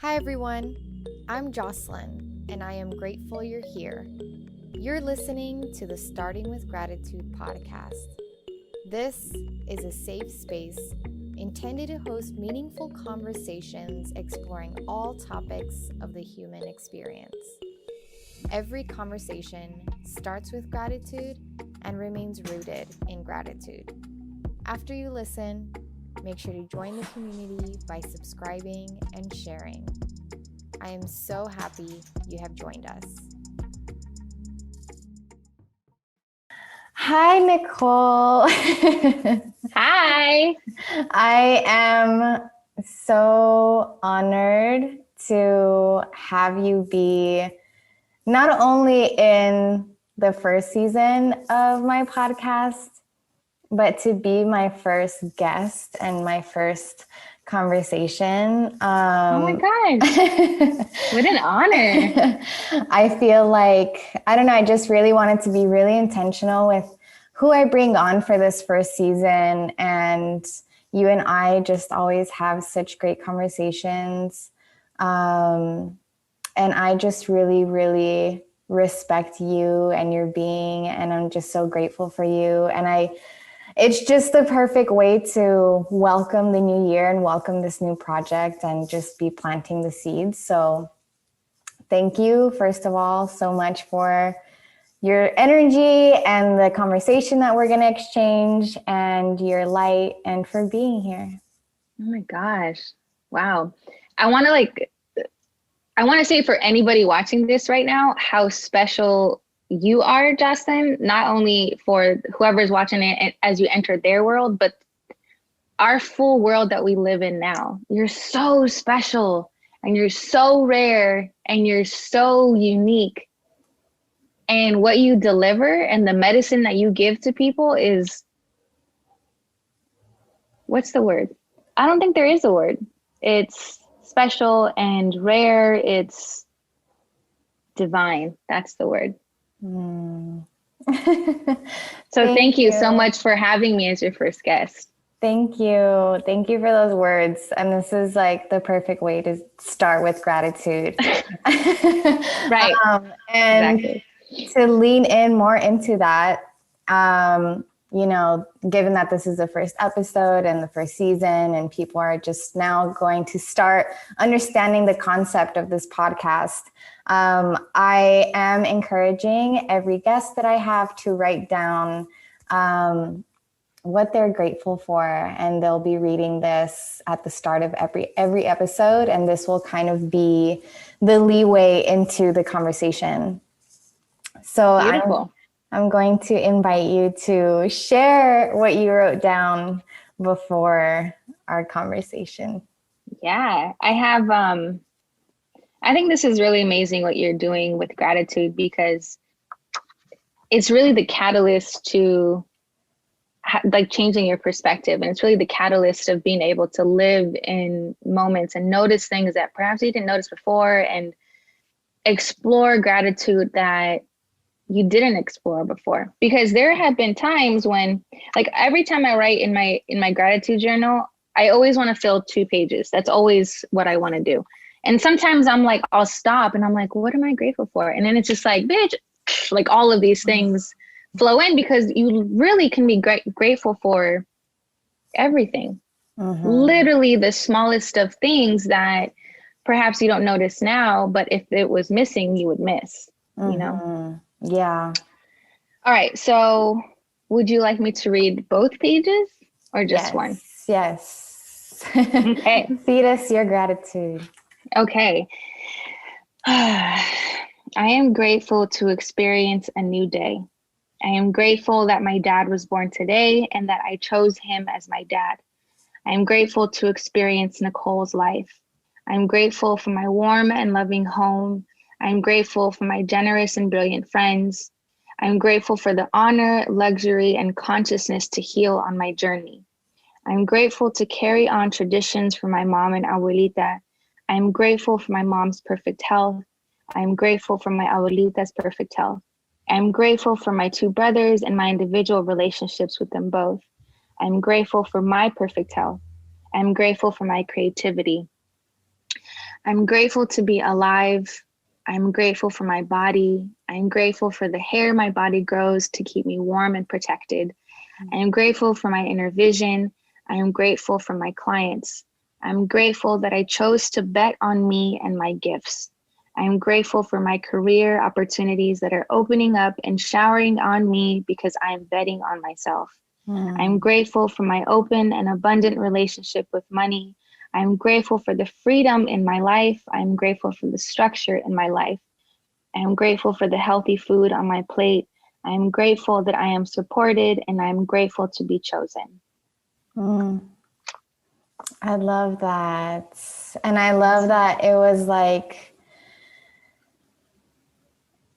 Hi everyone, I'm Jocelyn, and I am grateful you're here. You're listening to the Starting with Gratitude podcast. This is a safe space intended to host meaningful conversations exploring all topics of the human experience. Every conversation starts with gratitude and remains rooted in gratitude. After you listen, make sure to join the community by subscribing and sharing. I am so happy you have joined us. Hi, Nicole. Hi. I am so honored to have you be not only in the first season of my podcast, but to be my first guest and my first conversation. Oh my gosh. What an honor. I feel like, I don't know, I just really wanted to be really intentional with who I bring on for this first season. And you and I just always have such great conversations. And I just really, really respect you and your being. And I'm just so grateful for you. And it's just the perfect way to welcome the new year and welcome this new project and just be planting the seeds. So thank you, first of all, so much for your energy and the conversation that we're going to exchange and your light and for being here. Oh my gosh. Wow. I want to say for anybody watching this right now, how special you are, Jocelyn, not only for whoever's watching it as you enter their world, but our full world that we live in now. You're so special and you're so rare and you're so unique. And what you deliver and the medicine that you give to people is, what's the word? I don't think there is a word. It's special and rare. It's divine. That's the word. So thank you so much for having me as your first guest. Thank you. Thank you for those words. And this is like the perfect way to start with gratitude. Right. And exactly. To lean in more into that, given that this is the first episode and the first season and people are just now going to start understanding the concept of this podcast, I am encouraging every guest that I have to write down what they're grateful for. And they'll be reading this at the start of every episode. And this will kind of be the leeway into the conversation. So I'm going to invite you to share what you wrote down before our conversation. Yeah, I have, I think this is really amazing what you're doing with gratitude, because it's really the catalyst to like changing your perspective. And it's really the catalyst of being able to live in moments and notice things that perhaps you didn't notice before and explore gratitude that you didn't explore before. Because there have been times when, like, every time I write in my gratitude journal, I always want to fill 2 pages. That's always what I want to do. And sometimes I'm like, I'll stop and I'm like, what am I grateful for? And then it's just like, bitch, like all of these things flow in, because you really can be grateful for everything. Literally the smallest of things that perhaps you don't notice now, but if it was missing, you would miss, you know? Yeah. All right. So would you like me to read both pages or just one? Yes. Okay. Feed us your gratitude. Okay. I am grateful to experience a new day. I am grateful that my dad was born today and that I chose him as my dad. I am grateful to experience Nicole's life. I am grateful for my warm and loving home. I am grateful for my generous and brilliant friends. I am grateful for the honor, luxury, and consciousness to heal on my journey. I am grateful to carry on traditions for my mom and abuelita. I am grateful for my mom's perfect health. I am grateful for my abuelita's perfect health. I am grateful for my 2 brothers and my individual relationships with them both. I am grateful for my perfect health. I am grateful for my creativity. I'm grateful to be alive. I'm grateful for my body. I'm grateful for the hair my body grows to keep me warm and protected. I am grateful for my inner vision. I am grateful for my clients. I'm grateful that I chose to bet on me and my gifts. I am grateful for my career opportunities that are opening up and showering on me because I am betting on myself. I'm grateful for my open and abundant relationship with money. I'm grateful for the freedom in my life. I'm grateful for the structure in my life. I'm grateful for the healthy food on my plate. I'm grateful that I am supported, and I'm grateful to be chosen. I love that. And I love that it was like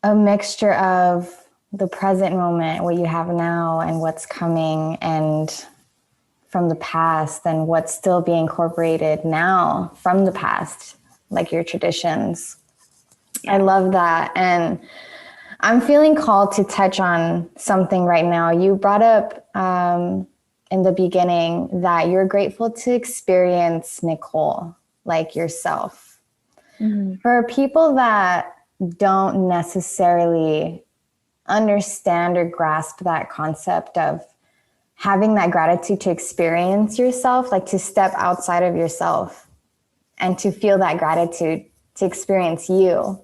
a mixture of the present moment, what you have now and what's coming, and from the past and what's still being incorporated now from the past, like your traditions. Yeah. I love that. And I'm feeling called to touch on something right now. You brought up in the beginning that you're grateful to experience Nicole, like yourself. For people that don't necessarily understand or grasp that concept of having that gratitude to experience yourself, like to step outside of yourself and to feel that gratitude to experience you.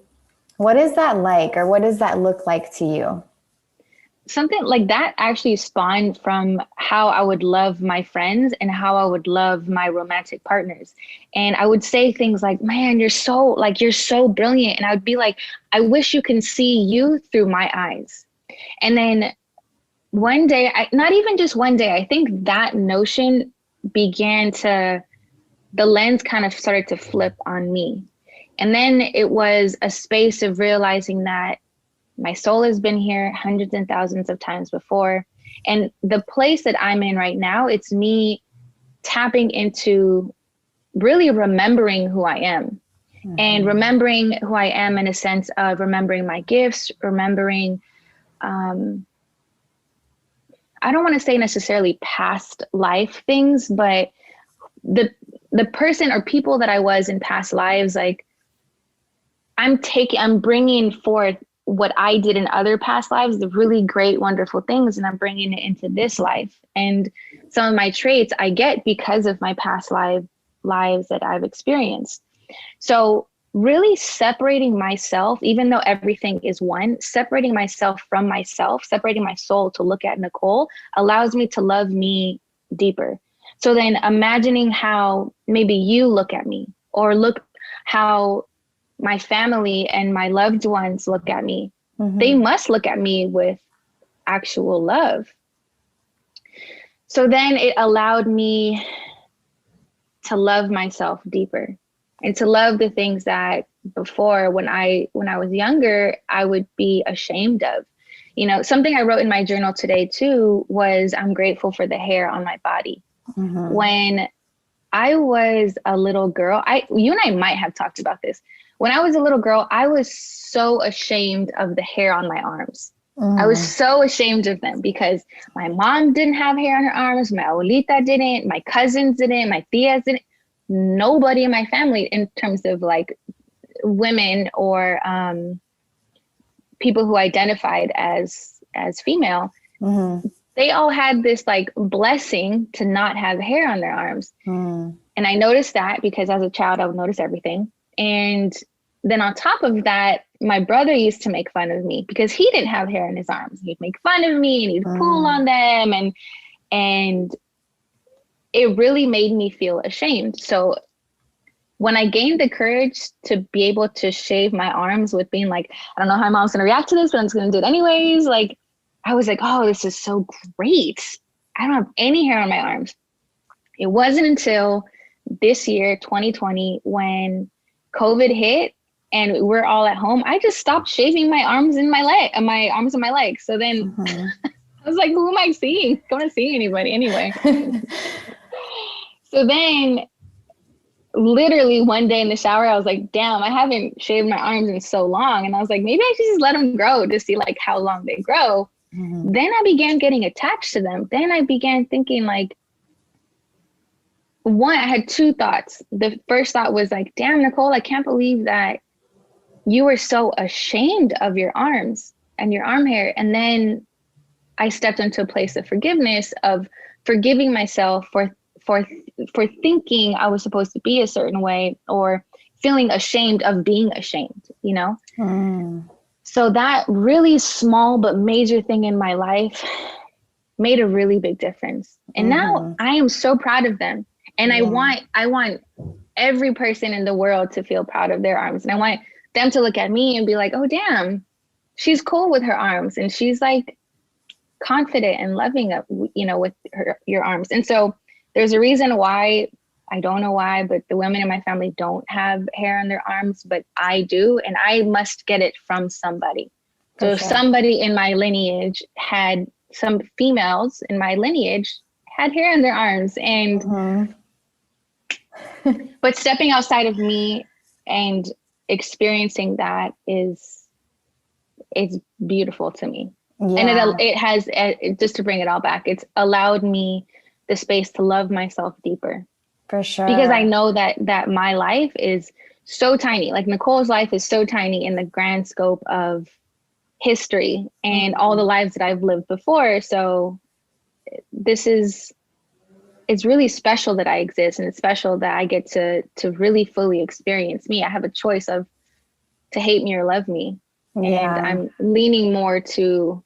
What is that like, or what does that look like to you? Something like that actually spawned from how I would love my friends and how I would love my romantic partners. And I would say things like, man, you're so brilliant. And I would be like, I wish you can see you through my eyes. And then one day, not even just one day, I think that notion the lens kind of started to flip on me. And then it was a space of realizing that my soul has been here hundreds and thousands of times before. And the place that I'm in right now, it's me tapping into really remembering who I am. And remembering who I am in a sense of remembering my gifts, remembering, I don't want to say necessarily past life things, but the person or people that I was in past lives, like I'm bringing forth what I did in other past lives, the really great, wonderful things, and I'm bringing it into this life. And some of my traits I get because of my past lives that I've experienced. So really separating myself, even though everything is one, separating myself from myself, separating my soul to look at Nicole allows me to love me deeper. So then imagining how maybe you look at me, or look how my family and my loved ones look at me. They must look at me with actual love. So then it allowed me to love myself deeper and to love the things that before, when I was younger, I would be ashamed of. You know, something I wrote in my journal today too was I'm grateful for the hair on my body. When I was a little girl, you and I might have talked about this. When I was a little girl, I was so ashamed of the hair on my arms. I was so ashamed of them because my mom didn't have hair on her arms. My abuelita didn't. My cousins didn't. My tias didn't. Nobody in my family, in terms of like women or people who identified as female, they all had this like blessing to not have hair on their arms. And I noticed that because as a child, I would notice everything. And then on top of that, my brother used to make fun of me because he didn't have hair in his arms. He'd make fun of me and he'd pull on them. And it really made me feel ashamed. So when I gained the courage to be able to shave my arms with being like, I don't know how my mom's going to react to this, but I'm just going to do it anyways. Like, I was like, oh, this is so great. I don't have any hair on my arms. It wasn't until this year, 2020, when COVID hit and we're all at home, I just stopped shaving my arms and my arms and my legs. So then I was like, who am I seeing? I'm not seeing anybody anyway. So then literally one day in the shower, I was like, damn, I haven't shaved my arms in so long. And I was like, maybe I should just let them grow to see like how long they grow. Then I began getting attached to them. Then I began thinking like, I had two thoughts. The first thought was like, damn, Nicole, I can't believe that you were so ashamed of your arms and your arm hair. And then I stepped into a place of forgiveness, of forgiving myself for thinking I was supposed to be a certain way, or feeling ashamed of being ashamed, you know? So that really small but major thing in my life made a really big difference. And now I am so proud of them. And I want every person in the world to feel proud of their arms. And I want them to look at me and be like, oh, damn, she's cool with her arms. And she's like confident and loving, you know, with your arms. And so there's a reason why, I don't know why, but the women in my family don't have hair on their arms, but I do. And I must get it from somebody. So if somebody in my lineage had, some females in my lineage had hair on their arms, and but stepping outside of me and experiencing that is beautiful to me. And it has, just to bring it all back, it's allowed me the space to love myself deeper. For sure. Because I know that my life is so tiny. Like Nicole's life is so tiny in the grand scope of history and all the lives that I've lived before. So it's really special that I exist, and it's special that I get to really fully experience me. I have a choice of to hate me or love me. And I'm leaning more to,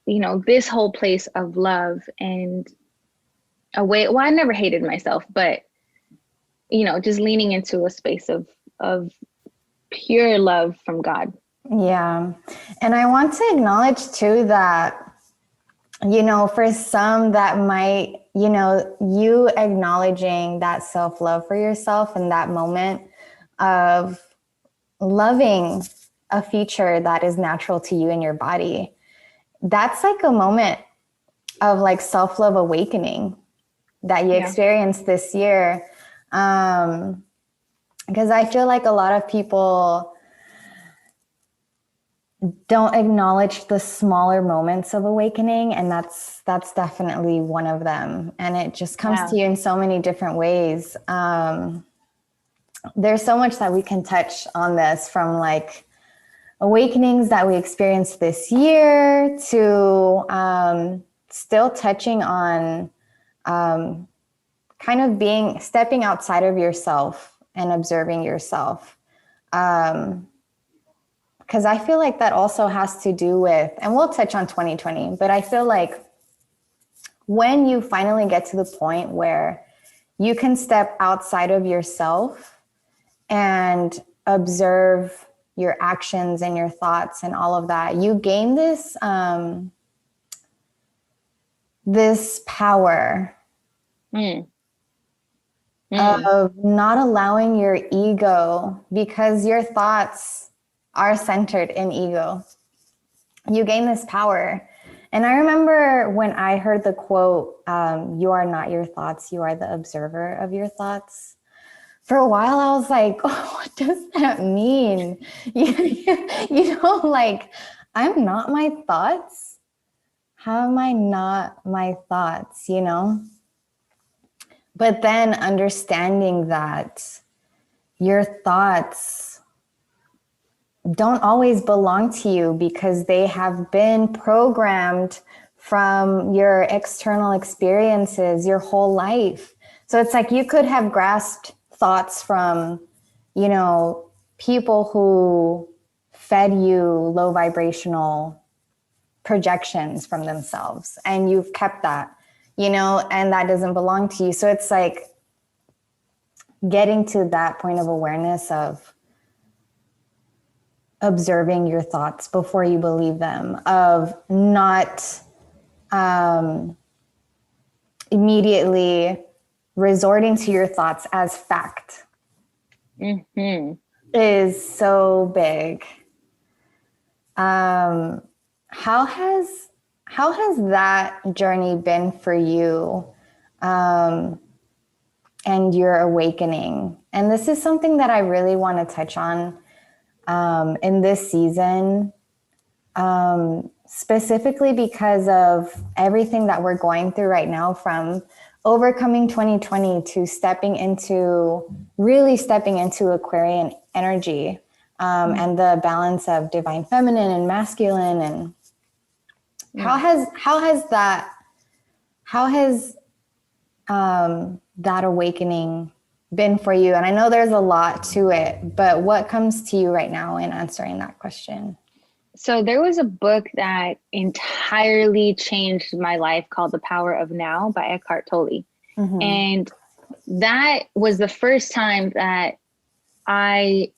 you know, this whole place of love and a way. Well, I never hated myself, but, you know, just leaning into a space of pure love from God. Yeah. And I want to acknowledge too that, you know, for some that might, you know, you acknowledging that self-love for yourself in that moment of loving a feature that is natural to you in your body, that's like a moment of like self-love awakening that you experienced this year. Because I feel like a lot of people don't acknowledge the smaller moments of awakening, and that's definitely one of them. And it just comes to you in so many different ways. There's so much that we can touch on this, from like awakenings that we experienced this year to still touching on kind of stepping outside of yourself and observing yourself. Because I feel like that also has to do with, and we'll touch on 2020, but I feel like when you finally get to the point where you can step outside of yourself and observe your actions and your thoughts and all of that, you gain this this power of not allowing your ego, because your thoughts are centered in ego. You gain this power. And I remember when I heard the quote, you are not your thoughts, you are the observer of your thoughts. For a while, I was like, oh, what does that mean? You know, like, I'm not my thoughts. How am I not my thoughts, you know? But then understanding that your thoughts don't always belong to you, because they have been programmed from your external experiences your whole life. So it's like you could have grasped thoughts from, you know, people who fed you low vibrational projections from themselves, and you've kept that, you know, and that doesn't belong to you. So it's like getting to that point of awareness of observing your thoughts before you believe them, of not immediately resorting to your thoughts as fact, is so big. How has that journey been for you, and your awakening? And this is something that I really want to touch on in this season, specifically because of everything that we're going through right now, from overcoming 2020 to really stepping into Aquarian energy, and the balance of divine feminine and masculine. And how has that awakening been for you? And I know there's a lot to it, but what comes to you right now in answering that question? So there was a book that entirely changed my life called The Power of Now by Eckhart Tolle. Mm-hmm. And that was the first time that I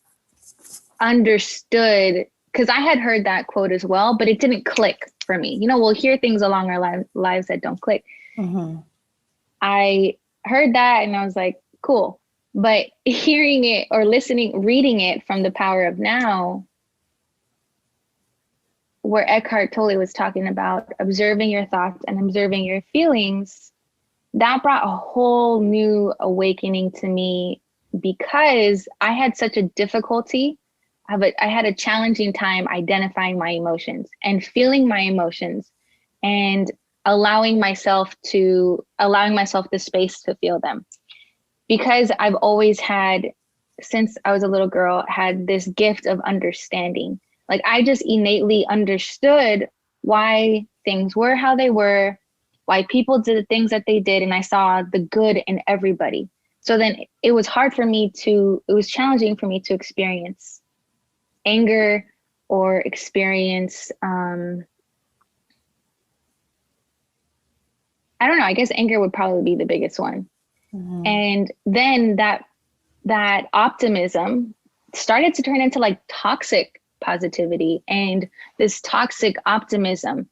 understood, because I had heard that quote as well, but it didn't click for me. You know, we'll hear things along our lives that don't click. Mm-hmm. I heard that and I was like, cool. But hearing it or reading it from The Power of Now, where Eckhart Tolle was talking about observing your thoughts and observing your feelings, that brought a whole new awakening to me, because I had such a difficulty. I had a challenging time identifying my emotions and feeling my emotions and allowing myself the space to feel them. Because I've always had, since I was a little girl, had this gift of understanding. Like, I just innately understood why things were how they were, why people did the things that they did, and I saw the good in everybody. So then it was challenging for me to experience anger or experience, I don't know, I guess anger would probably be the biggest one. Mm-hmm. And then that optimism started to turn into like toxic positivity and this toxic optimism.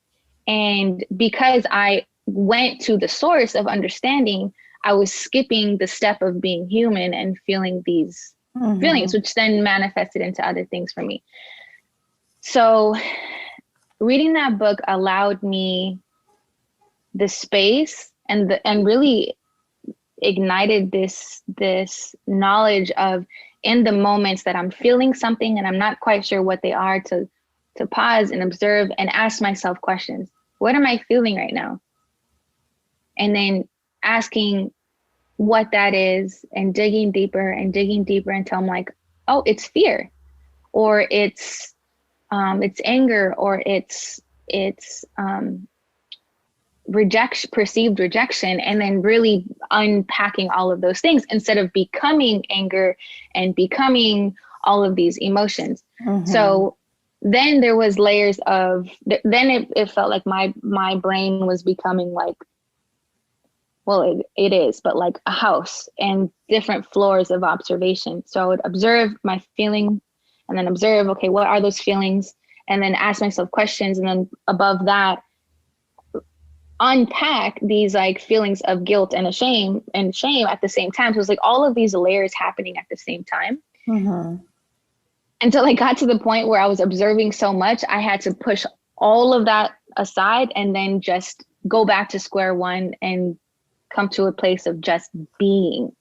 And because I went to the source of understanding, I was skipping the step of being human and feeling these feelings, which then manifested into other things for me. So reading that book allowed me the space and really ignited this knowledge of, in the moments that I'm feeling something and I'm not quite sure what they are, to pause and observe and ask myself questions. What am I feeling right now? And then asking what that is and digging deeper until I'm like, oh, it's fear, or it's anger, or it's perceived rejection, and then really unpacking all of those things instead of becoming anger and becoming all of these emotions. Mm-hmm. So then there was layers of, then it felt like my brain was becoming like, well, it is, but like a house and different floors of observation. So I would observe my feeling and then observe, okay, what are those feelings? And then ask myself questions. And then above that, unpack these like feelings of guilt and shame at the same time. So it was like all of these layers happening at the same time. Mm-hmm. Until I got to the point where I was observing so much, I had to push all of that aside and then just go back to square one and come to a place of just being,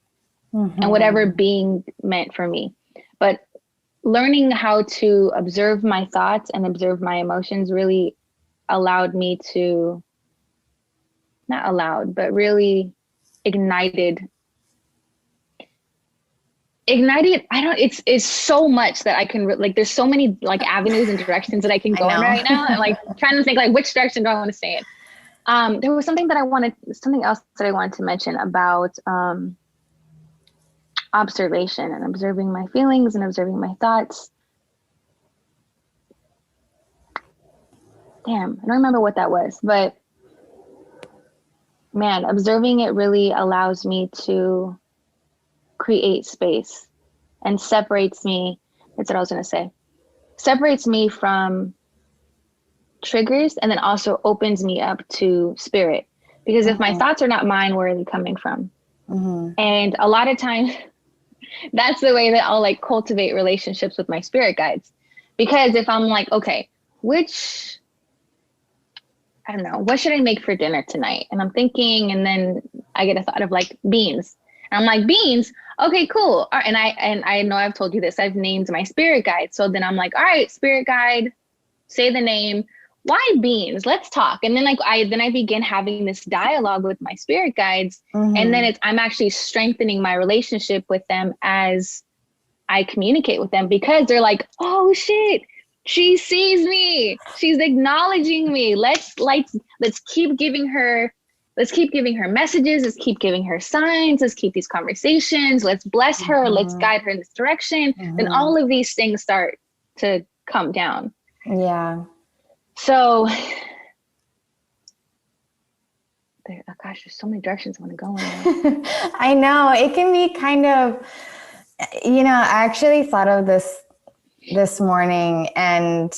and whatever being meant for me. But learning how to observe my thoughts and observe my emotions really allowed me to, not allowed, but really ignited. It's so much that I can, like, there's so many like avenues and directions that I can go in right now. And like trying to think like, which direction do I want to stay in? There was something else that I wanted to mention about observation and observing my feelings and observing my thoughts. Damn, I don't remember what that was, but man, observing it really allows me to create space and separates me. That's what I was going to say. Separates me from triggers and then also opens me up to spirit. Because if my thoughts are not mine, where are they coming from? And a lot of times that's the way that I'll like cultivate relationships with my spirit guides. Because if I'm like, okay, I don't know, what should I make for dinner tonight? And I'm thinking, and then I get a thought of like beans. And I'm like, beans? Okay, cool. All right, and I know I've told you this, I've named my spirit guide. So then I'm like, all right, spirit guide, say the name. why beings? Let's talk. And then I begin having this dialogue with my spirit guides. And then I'm actually strengthening my relationship with them as I communicate with them, because they're like, oh shit, she sees me. She's acknowledging me. Let's keep giving her messages. Let's keep giving her signs. Let's keep these conversations. Let's bless her. Let's guide her in this direction. And all of these things start to come down. Yeah. So, oh gosh, there's so many directions I want to go in. I know it can be kind of, I actually thought of this morning, and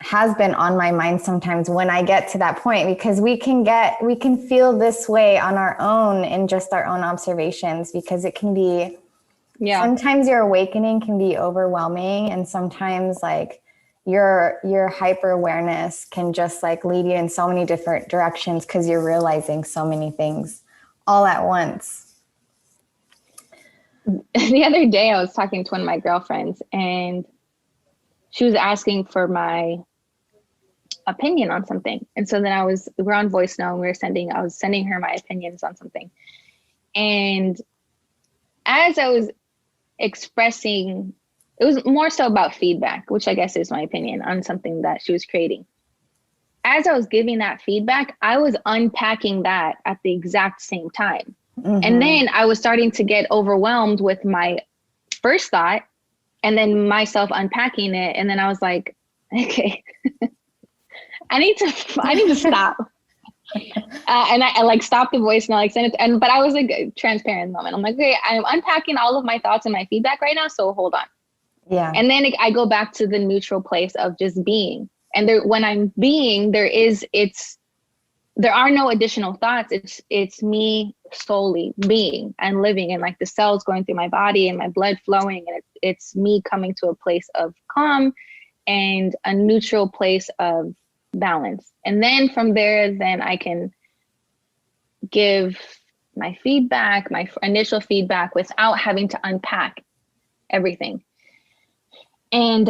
has been on my mind sometimes when I get to that point, because we can feel this way on our own in just our own observations, because it can be, sometimes your awakening can be overwhelming, and sometimes like your hyper awareness can just like lead you in so many different directions because you're realizing so many things all at once. The other day I was talking to one of my girlfriends, and she was asking for my opinion on something. And so then we're on voice now, and I was sending her my opinions on something. And as I was expressing, it was more so about feedback, which I guess is my opinion on something that she was creating. As I was giving that feedback, I was unpacking that at the exact same time. And then I was starting to get overwhelmed with my first thought, and then myself unpacking it. And then I was like, okay, I need to stop. And I like stopped the voice, and I like sent it. But I was like transparent in the moment. I'm like, okay, I'm unpacking all of my thoughts and my feedback right now. So hold on. Yeah. And then I go back to the neutral place of just being. And when I'm being, there are no additional thoughts. It's me solely being and living, and like the cells going through my body and my blood flowing. And it's me coming to a place of calm and a neutral place of balance. And then from there, then I can give my feedback, my initial feedback, without having to unpack everything. And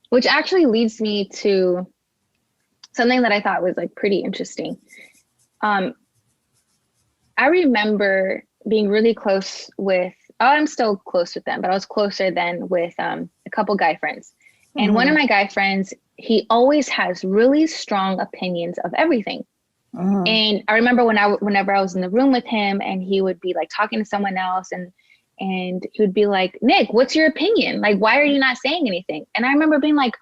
which actually leads me to something that I thought was like pretty interesting. I remember being really close with, I'm still close with them, but I was closer then with a couple guy friends. And one of my guy friends, he always has really strong opinions of everything. And I remember whenever I was in the room with him, and he would be like talking to someone else, and he would be like, Nick, what's your opinion? Like, why are you not saying anything? And I remember being like,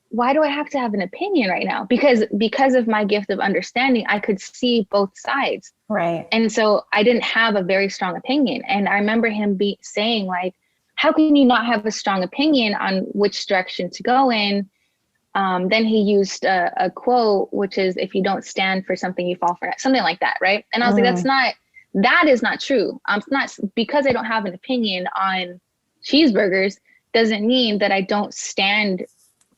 why do I have to have an opinion right now? Because of my gift of understanding, I could see both sides. Right. And so I didn't have a very strong opinion. And I remember him saying like, how can you not have a strong opinion on which direction to go in? Then he used a quote, which is, if you don't stand for something, you fall for it, something like that. Right. And I was like, that is not true. It's not, because I don't have an opinion on cheeseburgers doesn't mean that I don't stand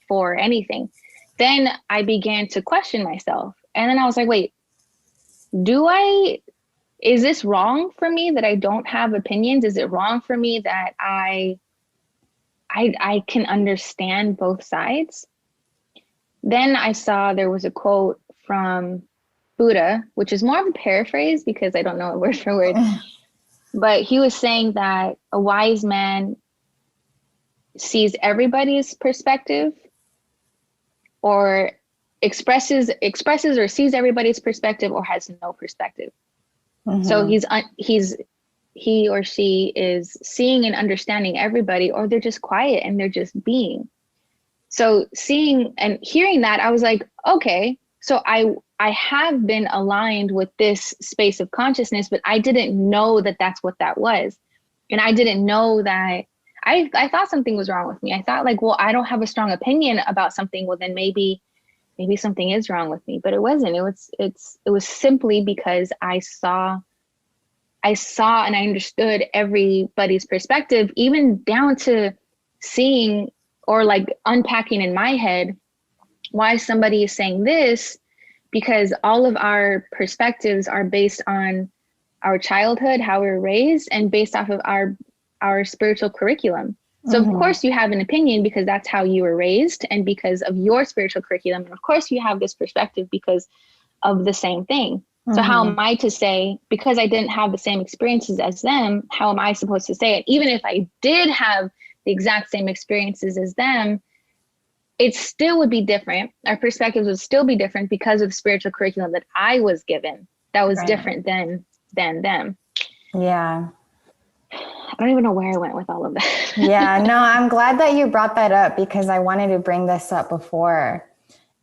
for anything. Then I began to question myself. And then I was like, wait, is this wrong for me that I don't have opinions? Is it wrong for me that I can understand both sides? Then I saw there was a quote from Buddha, which is more of a paraphrase because I don't know it word for word, but he was saying that a wise man sees everybody's perspective, or expresses or sees everybody's perspective, or has no perspective. So he or she is seeing and understanding everybody, or they're just quiet and they're just being. So seeing and hearing that, I was like, okay, so I have been aligned with this space of consciousness, but I didn't know that that's what that was. And I didn't know that I thought something was wrong with me. I thought like, well, I don't have a strong opinion about something. Well, then maybe something is wrong with me, but it wasn't. It was simply because I saw and I understood everybody's perspective, even down to seeing or like unpacking in my head why somebody is saying this, because all of our perspectives are based on our childhood, how we were raised, and based off of our spiritual curriculum. So of course you have an opinion because that's how you were raised and because of your spiritual curriculum. And of course you have this perspective because of the same thing. So how am I to say, because I didn't have the same experiences as them, how am I supposed to say it? Even if I did have the exact same experiences as them, it still would be different. Our perspectives would still be different because of the spiritual curriculum that I was given that was different than them. Yeah. I don't even know where I went with all of that. Yeah, no, I'm glad that you brought that up because I wanted to bring this up before.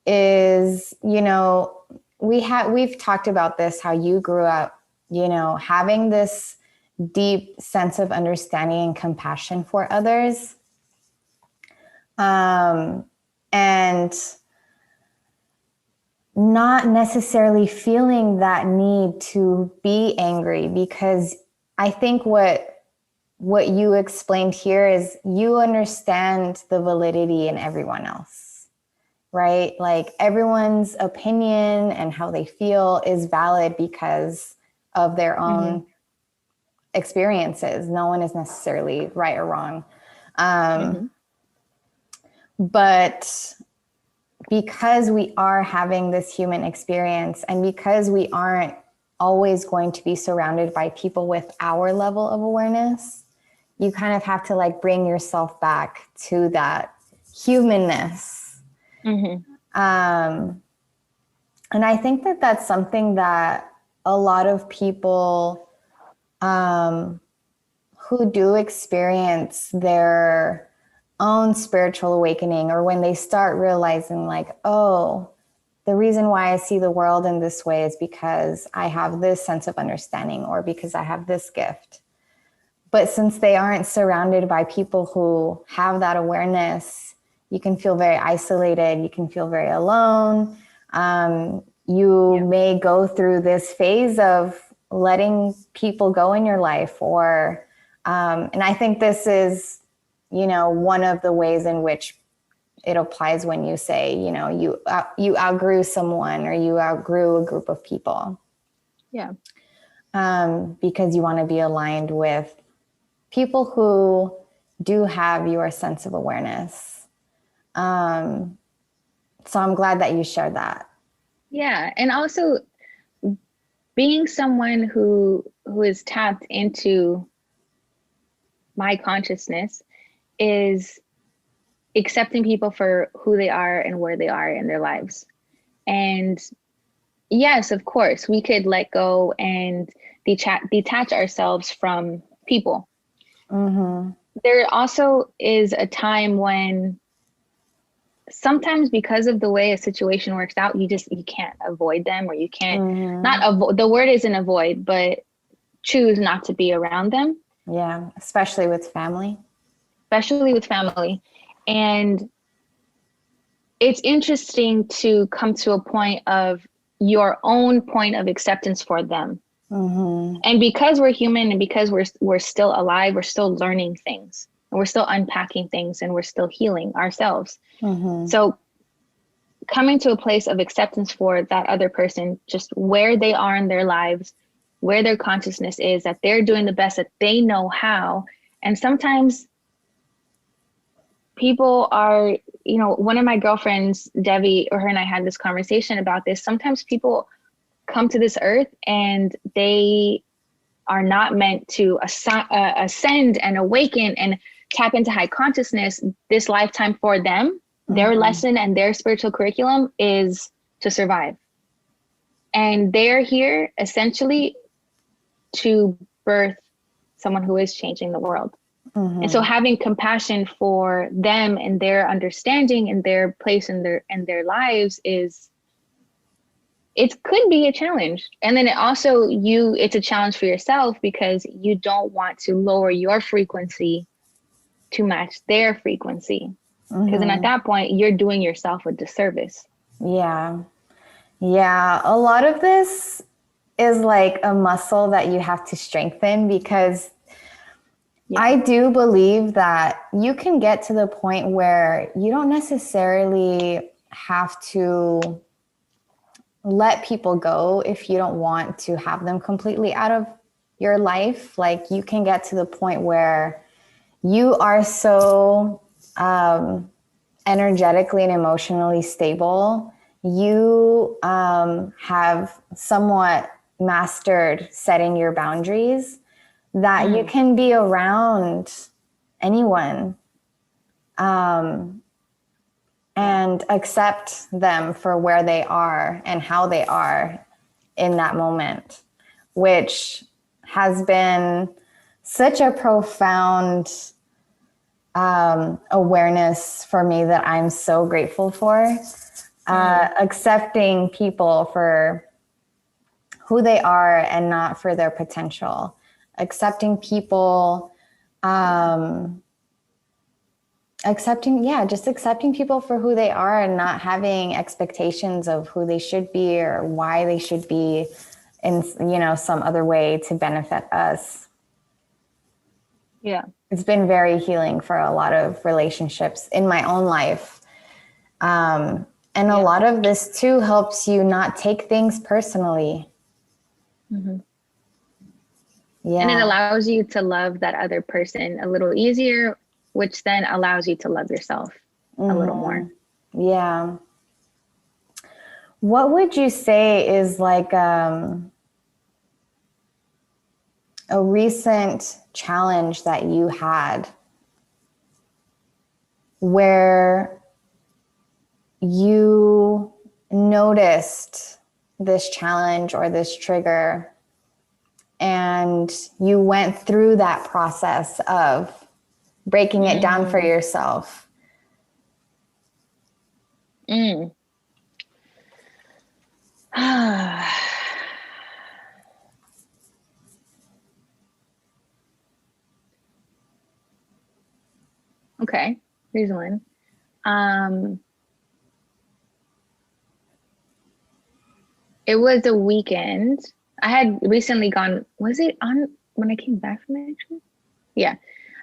Is, you know, we've talked about this, how you grew up, you know, having this deep sense of understanding and compassion for others. And not necessarily feeling that need to be angry, because I think what you explained here is you understand the validity in everyone else, right? Like everyone's opinion and how they feel is valid because of their own experiences. No one is necessarily right or wrong. But because we are having this human experience and because we aren't always going to be surrounded by people with our level of awareness, you kind of have to like bring yourself back to that humanness. And I think that that's something that a lot of people who do experience their own spiritual awakening, or when they start realizing like, oh, the reason why I see the world in this way is because I have this sense of understanding or because I have this gift. But since they aren't surrounded by people who have that awareness, you can feel very isolated. You can feel very alone. You may go through this phase of letting people go in your life, or, and I think this is, you know, one of the ways in which it applies when you say, you know, you outgrew someone or you outgrew a group of people. Yeah. Because you want to be aligned with people who do have your sense of awareness. So I'm glad that you shared that. Yeah. And also being someone who is tapped into my consciousness is accepting people for who they are and where they are in their lives. And yes, of course, we could let go and detach ourselves from people. There also is a time when sometimes because of the way a situation works out, you can't avoid them, or you can't not avoid, the word isn't avoid, but choose not to be around them. Yeah, especially with family. And it's interesting to come to a point of your own point of acceptance for them. And because we're human and because we're still alive, we're still learning things and we're still unpacking things and we're still healing ourselves. So coming to a place of acceptance for that other person, just where they are in their lives, where their consciousness is, that they're doing the best that they know how. And sometimes people are, you know, one of my girlfriends, Debbie, or her and I had this conversation about this. Sometimes people come to this earth and they are not meant to ascend and awaken and tap into high consciousness this lifetime for them. Their lesson and their spiritual curriculum is to survive. And they're here essentially to birth someone who is changing the world. And so having compassion for them and their understanding and their place in their lives it could be a challenge. And then it's a challenge for yourself because you don't want to lower your frequency to match their frequency. Because then at that point, you're doing yourself a disservice. Yeah. Yeah. A lot of this is like a muscle that you have to strengthen, because I do believe that you can get to the point where you don't necessarily have to let people go if you don't want to have them completely out of your life. Like you can get to the point where you are so energetically and emotionally stable. You have somewhat mastered setting your boundaries, that you can be around anyone and accept them for where they are and how they are in that moment, which has been such a profound awareness for me that I'm so grateful for. Accepting people for who they are and not for their potential. Accepting people, just accepting people for who they are and not having expectations of who they should be or why they should be in, some other way to benefit us. Yeah. It's been very healing for a lot of relationships in my own life. And a lot of this too helps you not take things personally. Mm-hmm. Yeah. And it allows you to love that other person a little easier, which then allows you to love yourself a little more. Yeah. What would you say is like a recent challenge that you had where you noticed this challenge or this trigger and you went through that process of breaking it down for yourself? Okay, here's one. It was a weekend. I had recently gone, was it on when I came back from my trip? Yeah,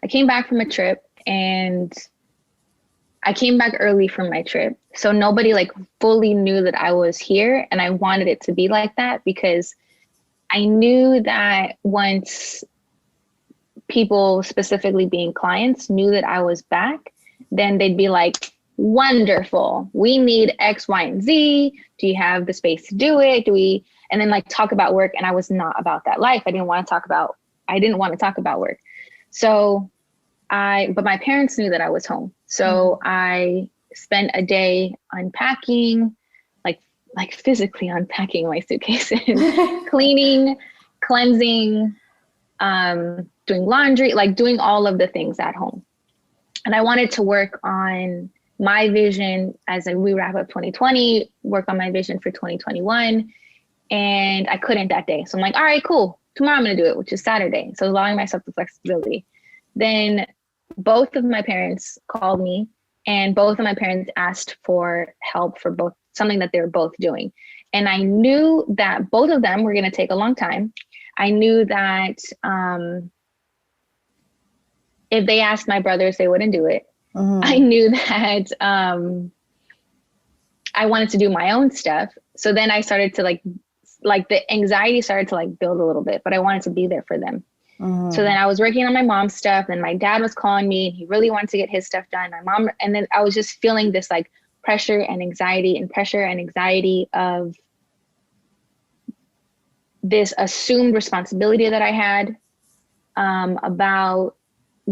I came back from a trip and I came back early from my trip. So nobody like fully knew that I was here. And I wanted it to be like that because I knew that once people, specifically being clients, knew that I was back, then they'd be like, wonderful, we need X, Y, and Z. Do you have the space to do it? And then like talk about work. And I was not about that life. I didn't want to talk about work. So but my parents knew that I was home. So I spent a day unpacking, like physically unpacking my suitcases, cleaning, cleansing, doing laundry, like doing all of the things at home. And I wanted to work on my vision as we wrap up 2020, work on my vision for 2021. And I couldn't that day. So I'm like, all right, cool. Tomorrow I'm going to do it, which is Saturday. So allowing myself the flexibility. Then both of my parents called me and both of my parents asked for help for both, something that they were both doing. And I knew that both of them were going to take a long time. I knew that if they asked my brothers, they wouldn't do it. I knew that I wanted to do my own stuff. So then I started to like the anxiety started to like build a little bit, but I wanted to be there for them. So then I was working on my mom's stuff and my dad was calling me and he really wanted to get his stuff done. My mom, and then I was just feeling this like pressure and anxiety of this assumed responsibility that I had about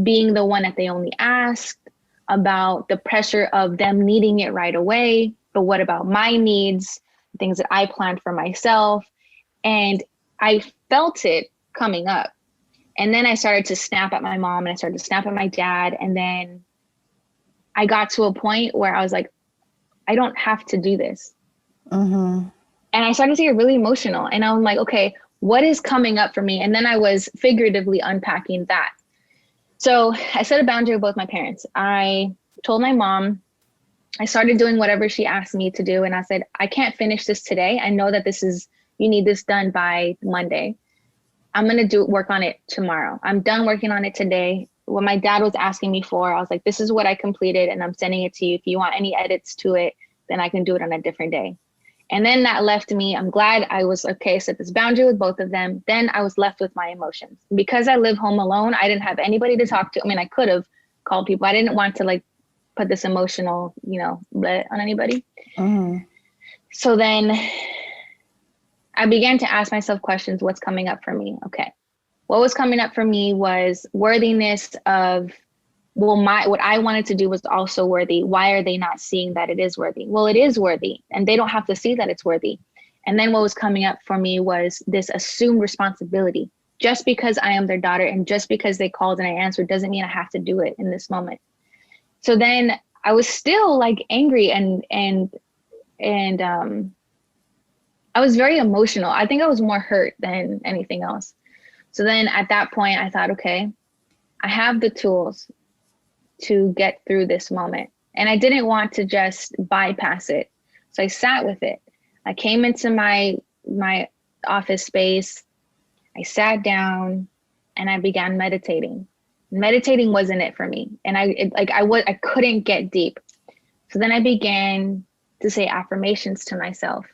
being the one that they only asked, about the pressure of them needing it right away. But what about my needs, things that I planned for myself? And I felt it coming up. And then I started to snap at my mom and I started to snap at my dad. And then I got to a point where I was like, I don't have to do this. And I started to get really emotional. And I'm like, okay, what is coming up for me? And then I was figuratively unpacking that. So I set a boundary with both my parents. I told my mom, I started doing whatever she asked me to do. And I said, I can't finish this today. I know that you need this done by Monday. I'm going to work on it tomorrow. I'm done working on it today. What my dad was asking me for, I was like, this is what I completed and I'm sending it to you. If you want any edits to it, then I can do it on a different day. And then that left me, I'm glad I was okay, set this boundary with both of them. Then I was left with my emotions. Because I live home alone, I didn't have anybody to talk to. I mean, I could have called people. I didn't want to like put this emotional, let on anybody. So then I began to ask myself questions. What's coming up for me? Okay. What was coming up for me was worthiness of, well, what I wanted to do was also worthy. Why are they not seeing that it is worthy? Well, it is worthy, and they don't have to see that it's worthy. And then what was coming up for me was this assumed responsibility. Just because I am their daughter and just because they called and I answered doesn't mean I have to do it in this moment. So then I was still like angry and I was very emotional. I think I was more hurt than anything else. So then at that point I thought, okay, I have the tools to get through this moment. And I didn't want to just bypass it. So I sat with it. I came into my office space. I sat down and I began meditating. Meditating wasn't it for me. And I couldn't get deep. So then I began to say affirmations to myself.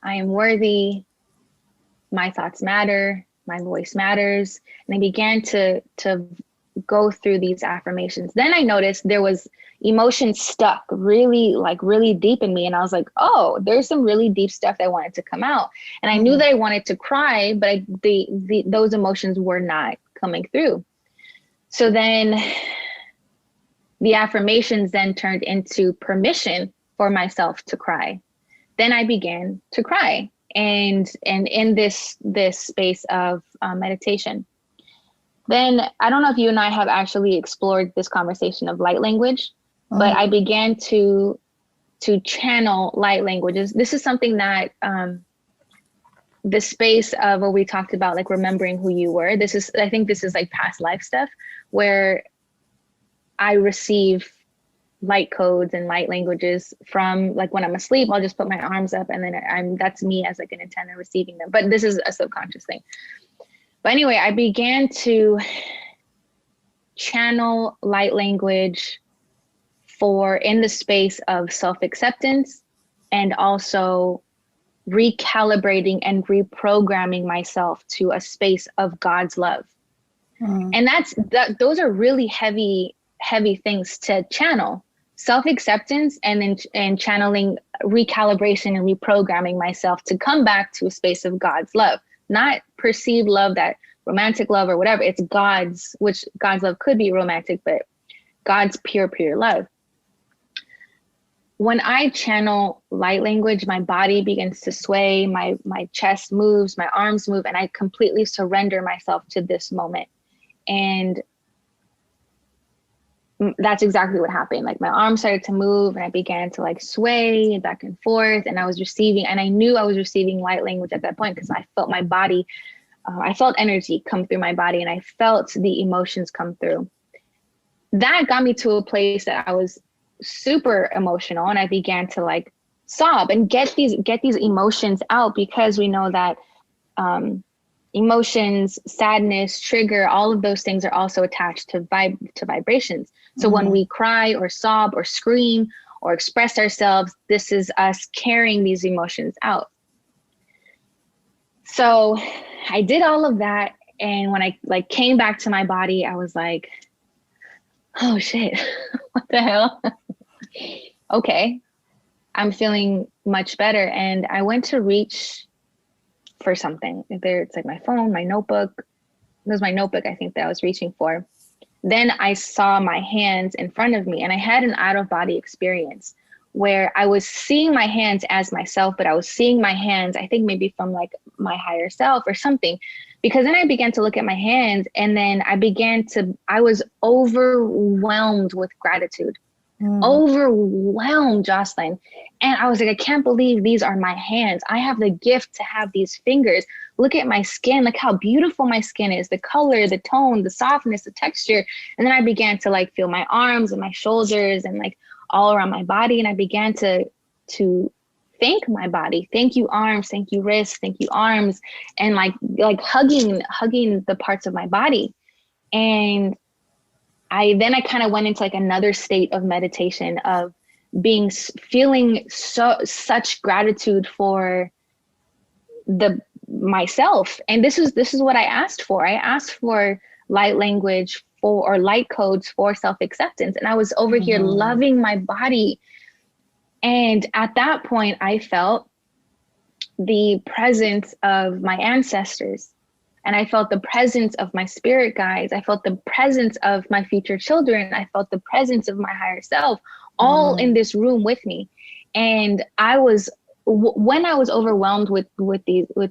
I am worthy. My thoughts matter. My voice matters. And I began to go through these affirmations. Then I noticed there was emotion stuck really deep in me. And I was like, oh, there's some really deep stuff that wanted to come out. And I knew that I wanted to cry, but those emotions were not coming through. So then the affirmations then turned into permission for myself to cry. Then I began to cry and in this space of meditation. Then I don't know if you and I have actually explored this conversation of light language, but I began to channel light languages. This is something that the space of what we talked about, like remembering who you were. I think this is like past life stuff where I receive light codes and light languages from, like, when I'm asleep, I'll just put my arms up and then that's me as like an antenna receiving them. But this is a subconscious thing. But anyway, I began to channel light language in the space of self-acceptance and also recalibrating and reprogramming myself to a space of God's love. And those are really heavy things to channel. Self-acceptance and channeling recalibration and reprogramming myself to come back to a space of God's love. Not perceived love, that romantic love or whatever. It's which God's love could be romantic, but God's pure love. When I channel light language, my body begins to sway, my chest moves, my arms move, and I completely surrender myself to this moment. And that's exactly what happened. Like, my arms started to move and I began to like sway back and forth, and I was receiving, and I knew I was receiving light language at that point because I felt my body, I felt energy come through my body, and I felt the emotions come through. That got me to a place that I was super emotional, and I began to like sob and get these emotions out, because we know that emotions, sadness, trigger, all of those things are also attached to vibrations. So when we cry or sob or scream or express ourselves, this is us carrying these emotions out. So I did all of that. And when I like came back to my body, I was like, oh shit, what the hell? Okay, I'm feeling much better. And I went to reach for something. It's like my phone, my notebook. It was my notebook, I think, that I was reaching for. Then I saw my hands in front of me, and I had an out-of-body experience where I was seeing my hands as myself, but I was seeing my hands, I think maybe from like my higher self or something, because then I began to look at my hands, and then I was overwhelmed with gratitude. Overwhelmed, Jocelyn. And I was like, I can't believe these are my hands. I have the gift to have these fingers. Look at my skin. Look how beautiful my skin is. The color, the tone, the softness, the texture. And then I began to like feel my arms and my shoulders and like all around my body. And I began to thank my body. Thank you, arms. Thank you, wrists. Thank you, arms. And like hugging the parts of my body. And I kind of went into like another state of meditation of feeling such gratitude for myself. And this is what I asked for. I asked for light language or light codes for self-acceptance. And I was over here loving my body. And at that point, I felt the presence of my ancestors. And I felt the presence of my spirit guides. I felt the presence of my future children. I felt the presence of my higher self, all in this room with me. And when I was overwhelmed with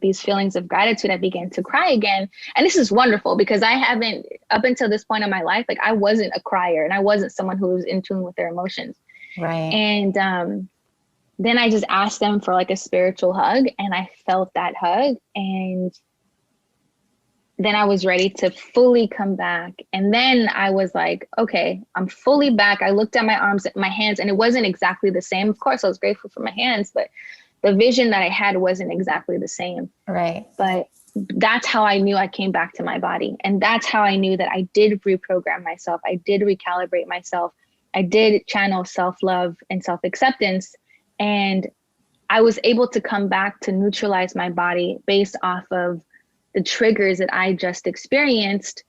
these feelings of gratitude, I began to cry again. And this is wonderful because I haven't, up until this point in my life, like I wasn't a crier and I wasn't someone who was in tune with their emotions. Right. And then I just asked them for like a spiritual hug, and I felt that hug. And then I was ready to fully come back. And then I was like, okay, I'm fully back. I looked at my arms, my hands, and it wasn't exactly the same. Of course, I was grateful for my hands, but the vision that I had wasn't exactly the same. Right. But that's how I knew I came back to my body. And that's how I knew that I did reprogram myself. I did recalibrate myself. I did channel self-love and self-acceptance. And I was able to come back to neutralize my body based off of the triggers that I just experienced,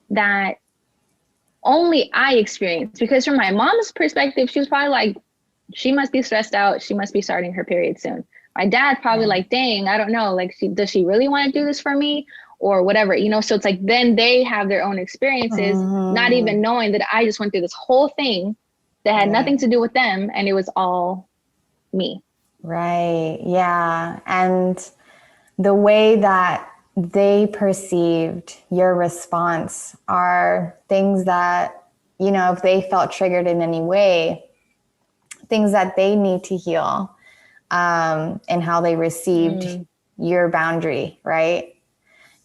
that only I experienced. Because from my mom's perspective, she was probably like, she must be stressed out. She must be starting her period soon. My dad's probably like, dang, I don't know. Like, does she really want to do this for me or whatever? You know, so it's like, then they have their own experiences, not even knowing that I just went through this whole thing that had nothing to do with them. And it was all me. Right. Yeah. And the way that they perceived your response are things that, you know, if they felt triggered in any way, things that they need to heal, and how they received your boundary. Right.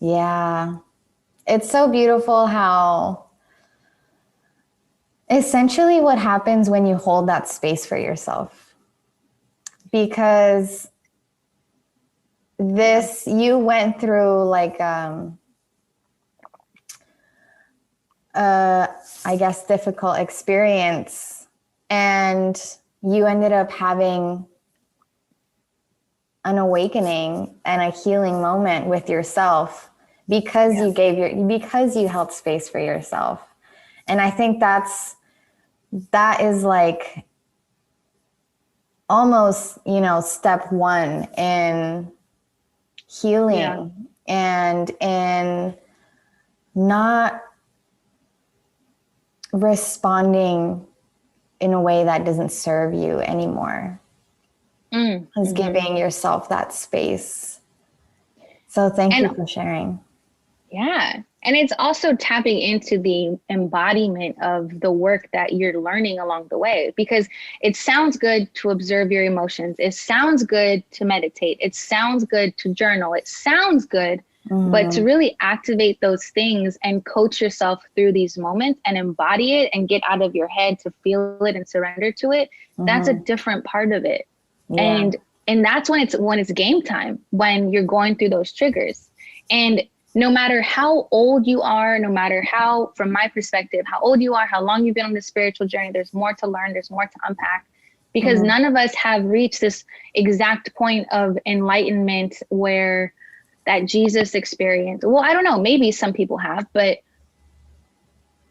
Yeah. It's so beautiful how essentially what happens when you hold that space for yourself. Because you went through like, I guess, difficult experience, and you ended up having an awakening and a healing moment with yourself because because you held space for yourself. And I think that is like almost, you know, step one in healing and in not responding in a way that doesn't serve you anymore. Is giving yourself that space. So thank you for sharing. Yeah. And it's also tapping into the embodiment of the work that you're learning along the way, because it sounds good to observe your emotions. It sounds good to meditate. It sounds good to journal. It sounds good, but to really activate those things and coach yourself through these moments and embody it and get out of your head to feel it and surrender to it. That's a different part of it. Yeah. And that's when it's game time, when you're going through those triggers. And no matter how old you are, no matter how, from my perspective, how old you are, how long you've been on the spiritual journey, there's more to learn, there's more to unpack, because none of us have reached this exact point of enlightenment where that Jesus experience. Well, I don't know, maybe some people have, but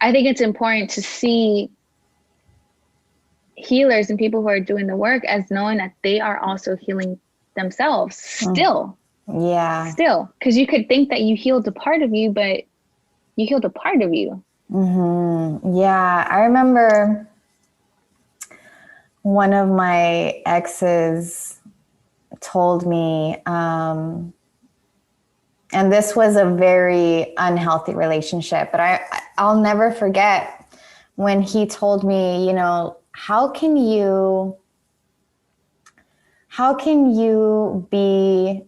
I think it's important to see healers and people who are doing the work as knowing that they are also healing themselves still. Yeah. Still, because you could think that you healed a part of you, but you healed a part of you. Yeah. I remember one of my exes told me, and this was a very unhealthy relationship, but I'll never forget when he told me, you know, how can you be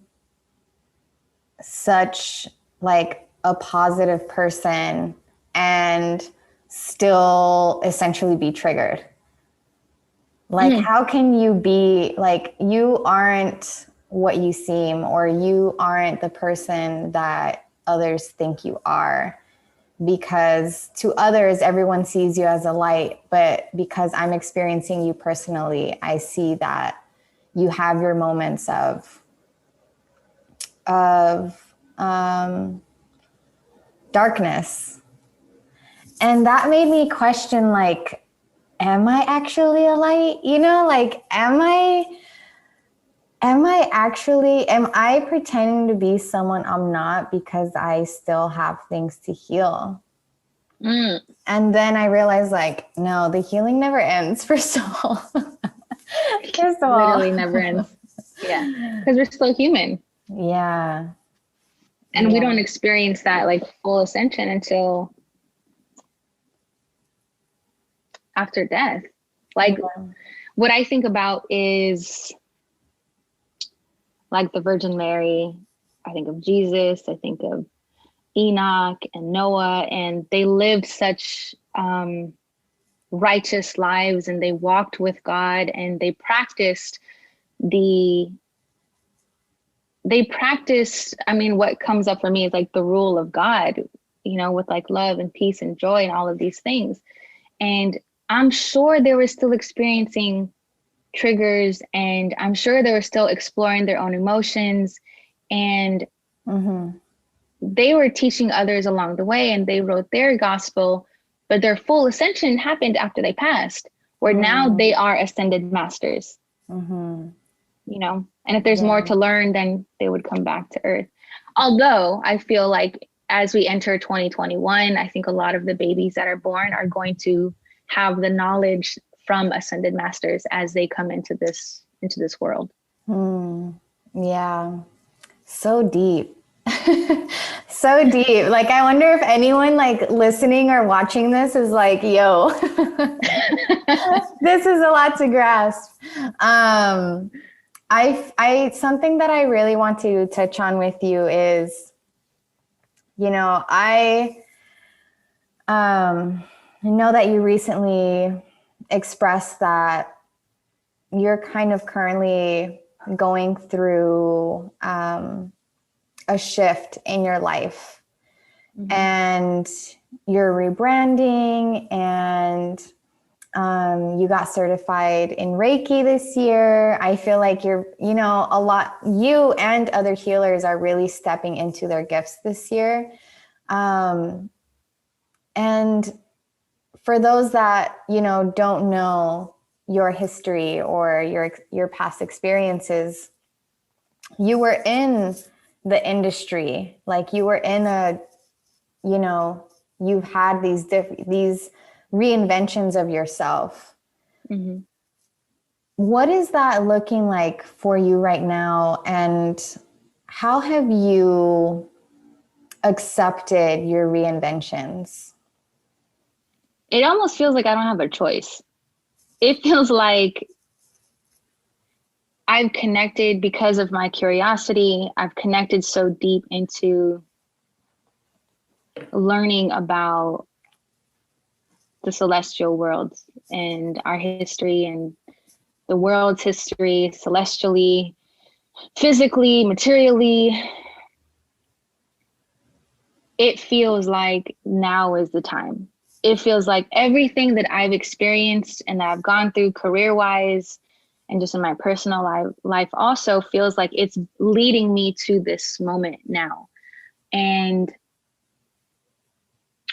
such like a positive person and still essentially be triggered? Like, how can you be like, you aren't what you seem, or you aren't the person that others think you are, because to others, everyone sees you as a light, but because I'm experiencing you personally, I see that you have your moments of darkness. And that made me question, like, am I actually a light? You know, like, am I pretending to be someone I'm not because I still have things to heal? And then I realized, like, no, the healing never ends, first of all. First of all. Literally never ends. Yeah. Because we're still human. Yeah. And we don't experience that like full ascension until after death. Like what I think about is like the Virgin Mary. I think of Jesus. I think of Enoch and Noah, and they lived such righteous lives, and they walked with God, and they practiced I mean, what comes up for me is like the rule of God, you know, with like love and peace and joy and all of these things. And I'm sure they were still experiencing triggers, and I'm sure they were still exploring their own emotions, and they were teaching others along the way, and they wrote their gospel, but their full ascension happened after they passed, where now they are ascended masters. You know, and if there's more to learn, then they would come back to earth. Although I feel like as we enter 2021, I think a lot of the babies that are born are going to have the knowledge from ascended masters as they come into this world. Yeah. So deep. So deep. Like, I wonder if anyone like listening or watching this is like, yo, this is a lot to grasp. I something that I really want to touch on with you is, you know, I know that you recently expressed that you're kind of currently going through a shift in your life, and you're rebranding, and you got certified in Reiki this year. I feel like you and other healers are really stepping into their gifts this year. And for those that, you know, don't know your history or your past experiences, you were in the industry, like you were in you've had these reinventions of yourself. What is that looking like for you right now? And how have you accepted your reinventions? It almost feels like I don't have a choice. It feels like I've connected because of my curiosity. I've connected so deep into learning about the celestial worlds and our history and the world's history, celestially, physically, materially. It feels like now is the time. It feels like everything that I've experienced and that I've gone through career-wise and just in my personal life also feels like it's leading me to this moment now. And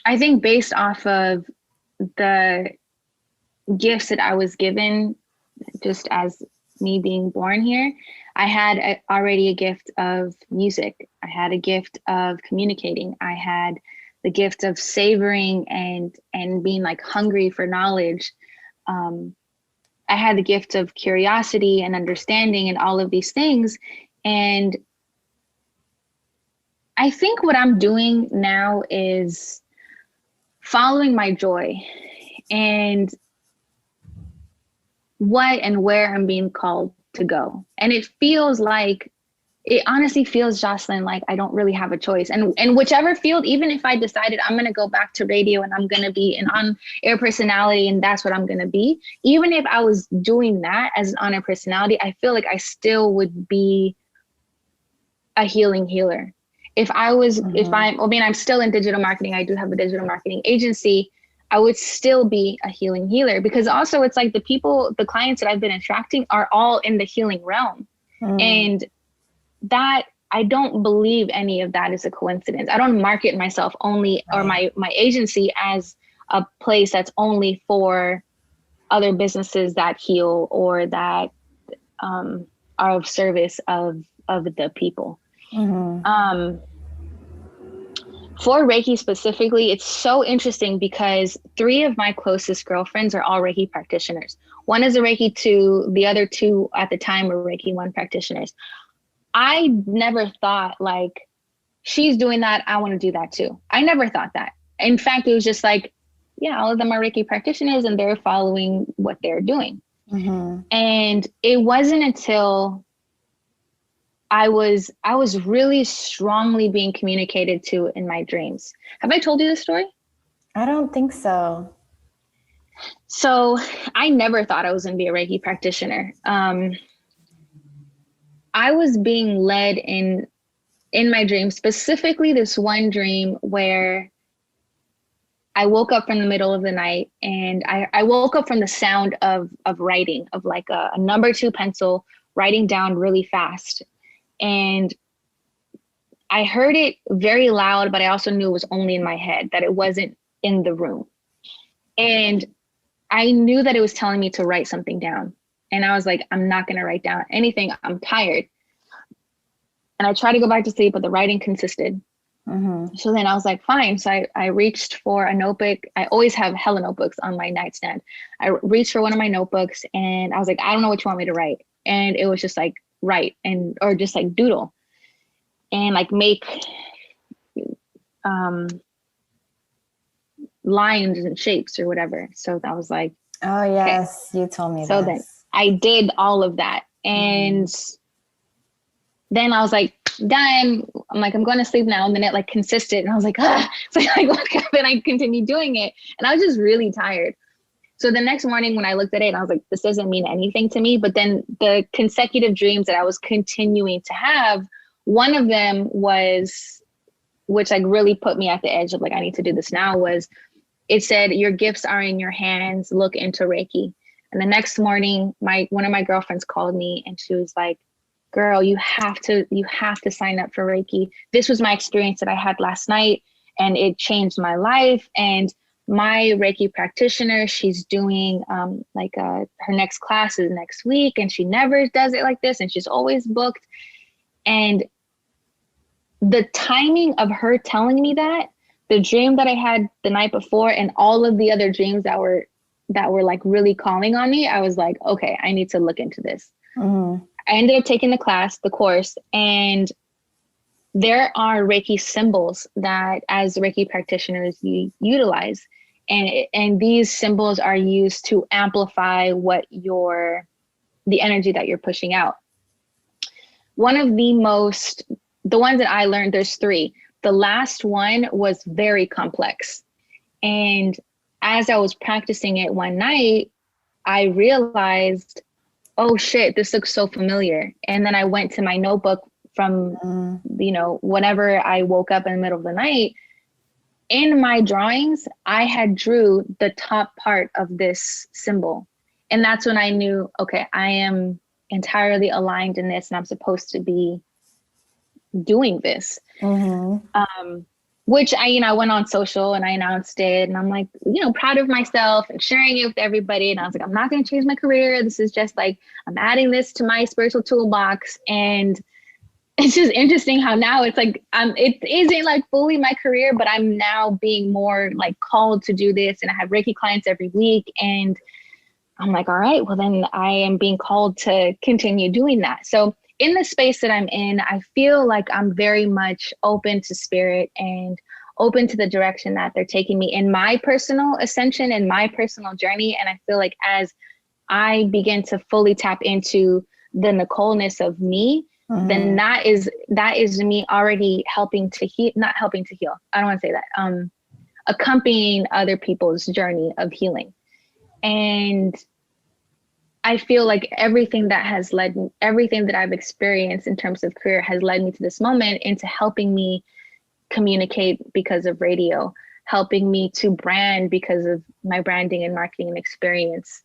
I think based off of the gifts that I was given, just as me being born here, I had already a gift of music. I had a gift of communicating. I had the gift of savoring and being like hungry for knowledge. I had the gift of curiosity and understanding and all of these things. And I think what I'm doing now is following my joy and what and where I'm being called to go. And it honestly feels, Jocelyn, like I don't really have a choice. And whichever field, even if I decided I'm going to go back to radio and I'm going to be an on-air personality and that's what I'm going to be, even if I was doing that as an on-air personality, I feel like I still would be a healing healer. If I was, if I'm, I mean, I'm still in digital marketing. I do have a digital marketing agency. I would still be a healing healer, because also it's like the clients that I've been attracting are all in the healing realm. And that, I don't believe any of that is a coincidence. I don't market myself only, or my agency, as a place that's only for other businesses that heal or that are of service of the people. For Reiki specifically, it's so interesting because 3 of my closest girlfriends are all Reiki practitioners. One is a Reiki 2, the other 2 at the time were Reiki 1 practitioners. I never thought like, she's doing that, I want to do that too. I never thought that. In fact, it was just like, yeah, all of them are Reiki practitioners and they're following what they're doing. And it wasn't until I was really strongly being communicated to in my dreams. Have I told you this story? I don't think so. So I never thought I was going to be a Reiki practitioner. I was being led in my dreams, specifically this one dream where I woke up from the middle of the night, and I woke up from the sound of writing, of like a number 2 pencil writing down really fast. And I heard it very loud, but I also knew it was only in my head, that it wasn't in the room. And I knew that it was telling me to write something down. And I was like, I'm not going to write down anything. I'm tired. And I tried to go back to sleep, but the writing consisted. So then I was like, fine. So I reached for a notebook. I always have hella notebooks on my nightstand. I reached for one of my notebooks and I was like, I don't know what you want me to write. And it was just like, write, or just like doodle and like make lines and shapes or whatever. So I was like, oh yes, okay. You told me so this. Then I did all of that. And then I was like, done. I'm like, I'm going to sleep now. And then it like consisted. And I was like, ah. So I woke up and I continued doing it. And I was just really tired. So the next morning when I looked at it, I was like, this doesn't mean anything to me. But then the consecutive dreams that I was continuing to have, one of them was, which like really put me at the edge of like, I need to do this now, was it said, your gifts are in your hands, look into Reiki. And the next morning, one of my girlfriends called me and she was like, girl, you have to sign up for Reiki. This was my experience that I had last night and it changed my life. And my Reiki practitioner, she's doing her next class is next week and she never does it like this and she's always booked. And the timing of her telling me that, the dream that I had the night before and all of the other dreams that were like really calling on me, I was like, okay, I need to look into this. I ended up taking the course, and there are Reiki symbols that as Reiki practitioners you utilize. And these symbols are used to amplify the energy that you're pushing out. One of the ones that I learned, there's 3. The last one was very complex. And as I was practicing it one night, I realized, oh shit, this looks so familiar. And then I went to my notebook from, whenever I woke up in the middle of the night. In my drawings, I had drew the top part of this symbol. And that's when I knew, okay, I am entirely aligned in this and I'm supposed to be doing this. Which I went on social and I announced it and I'm like, proud of myself and sharing it with everybody. And I was like, I'm not going to change my career. This is just like, I'm adding this to my spiritual toolbox. And it's just interesting how now it's like, it isn't like fully my career, but I'm now being more like called to do this. And I have Reiki clients every week. And I'm like, all right, well then I am being called to continue doing that. So in the space that I'm in, I feel like I'm very much open to spirit and open to the direction that they're taking me in my personal ascension and my personal journey. And I feel like as I begin to fully tap into the Nicole-ness of me, then that is me already helping to heal, not helping to heal. I don't want to say that. Accompanying other people's journey of healing. And I feel like everything that I've experienced in terms of career has led me to this moment, into helping me communicate because of radio, helping me to brand because of my branding and marketing and experience,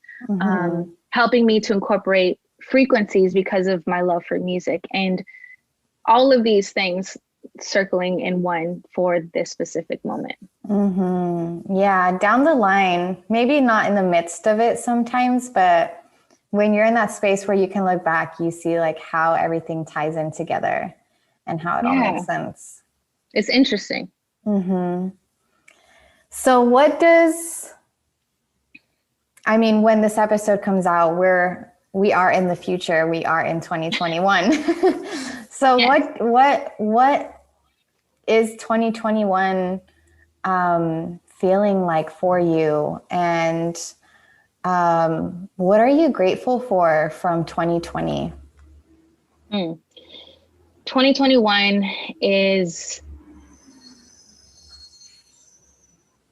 helping me to incorporate frequencies because of my love for music, and all of these things circling in one for this specific moment. Yeah, down the line, maybe not in the midst of it sometimes, but when you're in that space where you can look back, you see like how everything ties in together and how it all makes sense. It's interesting. So when this episode comes out, we are in the future, we are in 2021. So what is 2021 feeling like for you? And what are you grateful for from 2020? 2021 is,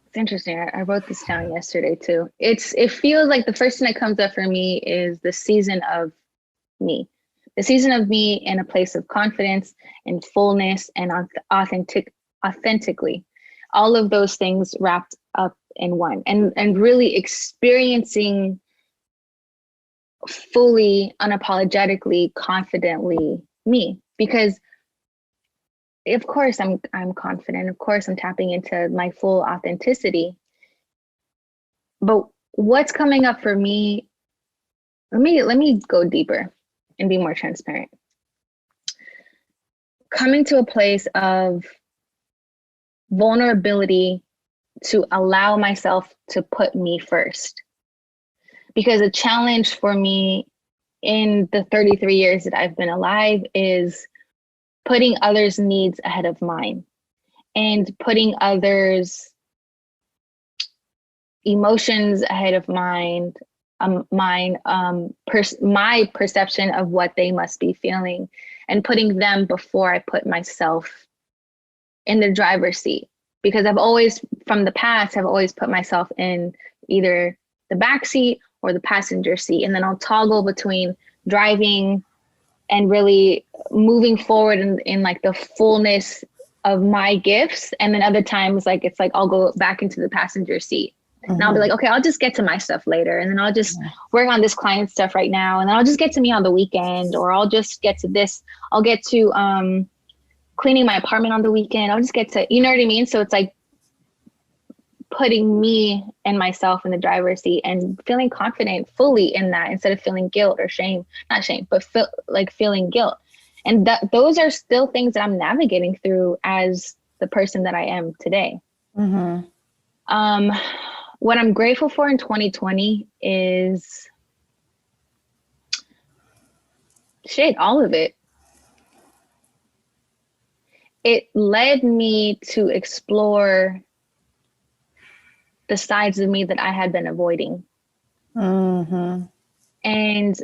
it's interesting. I wrote this down yesterday too. It feels like the first thing that comes up for me is the season of me. The season of me in a place of confidence and fullness and authentically. All of those things wrapped up in one, and really experiencing fully, unapologetically, confidently me. Because of course I'm confident. Of course I'm tapping into my full authenticity. But what's coming up for me, let me go deeper and be more transparent. Coming to a place of vulnerability to allow myself to put me first. Because a challenge for me in the 33 years that I've been alive is putting others' needs ahead of mine, and putting others' emotions ahead of mine, my perception of what they must be feeling, and putting them before I put myself in the driver's seat. Because I've always, from the past, I've always put myself in either the back seat or the passenger seat, and then I'll toggle between driving and really moving forward in like the fullness of my gifts. And then other times, like, it's like I'll go back into the passenger seat. And I'll be like, okay, I'll just get to my stuff later. And then I'll just work on this client stuff right now. And then I'll just get to me on the weekend, or I'll just get to this. I'll get to cleaning my apartment on the weekend. I'll just get to, you know what I mean? So it's like putting me and myself in the driver's seat and feeling confident fully in that, instead of feeling guilt or shame, not shame, but feeling guilt. And those are still things that I'm navigating through as the person that I am today. What I'm grateful for in 2020 is all of it. It led me to explore the sides of me that I had been avoiding. And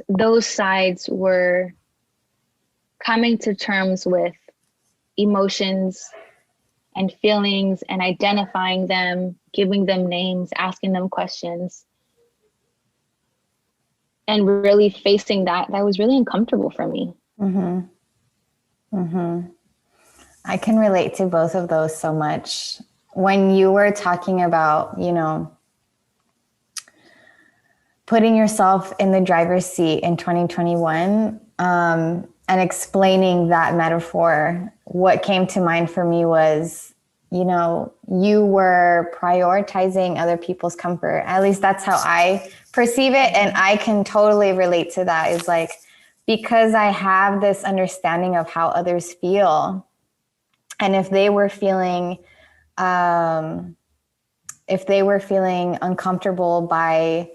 those sides were coming to terms with emotions and feelings and identifying them, giving them names, asking them questions, and really facing that was really uncomfortable for me. I can relate to both of those so much. When you were talking about, putting yourself in the driver's seat in 2021, and explaining that metaphor, what came to mind for me was, you were prioritizing other people's comfort. At least that's how I perceive it. And I can totally relate to that. Is like, because I have this understanding of how others feel. And if they were feeling uncomfortable by